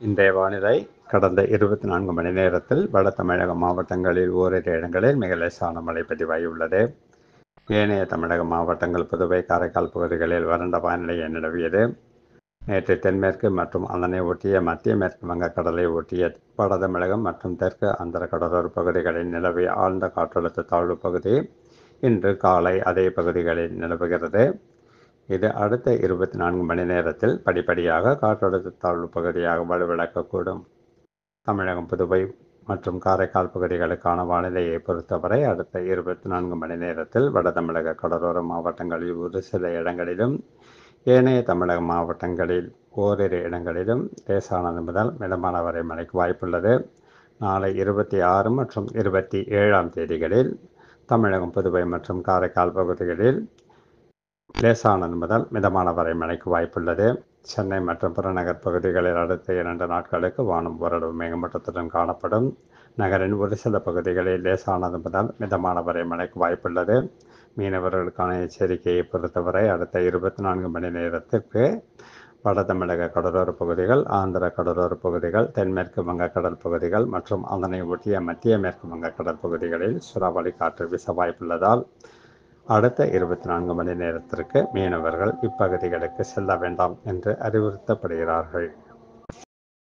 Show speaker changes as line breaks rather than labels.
இன்றைய வானிலை கடந்த 24 மணி நேரத்தில் வட தமிழக மாவட்டங்களில் ஓரிரு இடங்களில் மிக லேசான மழை பதிவாகியுள்ளது. ஏனைய தமிழக மாவட்டங்கள் புதுவை, காரைக்கால் பகுதிகளில் வறண்ட வானிலையை நிலவியது. நேற்று தென்மேற்கு மற்றும் அதனை ஒட்டிய மத்திய மேற்கு வங்கக்கடலை ஒட்டிய வட தமிழகம் மற்றும் தெற்கு ஆந்திர கடலோர பகுதிகளில் நிலவிய ஆழ்ந்த காற்றழுத்த தாழ்வு பகுதி இன்று காலை அதே பகுதிகளில் நிலவுகிறது. இது அடுத்த 24 மணி நேரத்தில் படிப்படியாக காற்றழுத்த தாழ்வு பகுதியாக வலுவிழக்கக்கூடும். தமிழகம், புதுவை மற்றும் காரைக்கால் பகுதிகளுக்கான வானிலையை பொறுத்தவரை அடுத்த 24 மணி நேரத்தில் வட தமிழக கடலோர மாவட்டங்களில் ஒரு சில இடங்களிலும், ஏனைய தமிழக மாவட்டங்களில் ஓரிரு இடங்களிலும் லேசானது முதல் மிதமான வரை மழைக்கு வாய்ப்புள்ளது. நாளை 26 மற்றும் 27ஆம் தேதிகளில் தமிழகம், புதுவை மற்றும் காரைக்கால் பகுதிகளில் லேசானது முதல் மிதமான வரை மழைக்கு வாய்ப்புள்ளது. சென்னை மற்றும் புறநகர் பகுதிகளில் அடுத்த 2 நாட்களுக்கு வானம் ஓரளவு மேகமூட்டத்துடன் காணப்படும். நகரின் ஒரு சில பகுதிகளில் லேசானது முதல் மிதமான வரை மழைக்கு வாய்ப்புள்ளது. மீனவர்களுக்கான எச்சரிக்கையை பொறுத்தவரை அடுத்த 24 மணி நேரத்திற்கு வட தமிழக கடலோர பகுதிகள், ஆந்திர கடலோர பகுதிகள், தென்மேற்கு வங்கக்கடல் பகுதிகள் மற்றும் அதனை ஒட்டிய மத்திய மேற்கு வங்கக்கடல் பகுதிகளில் சூறாவளி காற்று வீச வாய்ப்புள்ளதால் அடுத்த 24 மணி நேரத்திற்கு மீனவர்கள் இப்பகுதிகளுக்கு செல்ல வேண்டாம் என்று அறிவுறுத்தப்படுகிறார்கள்.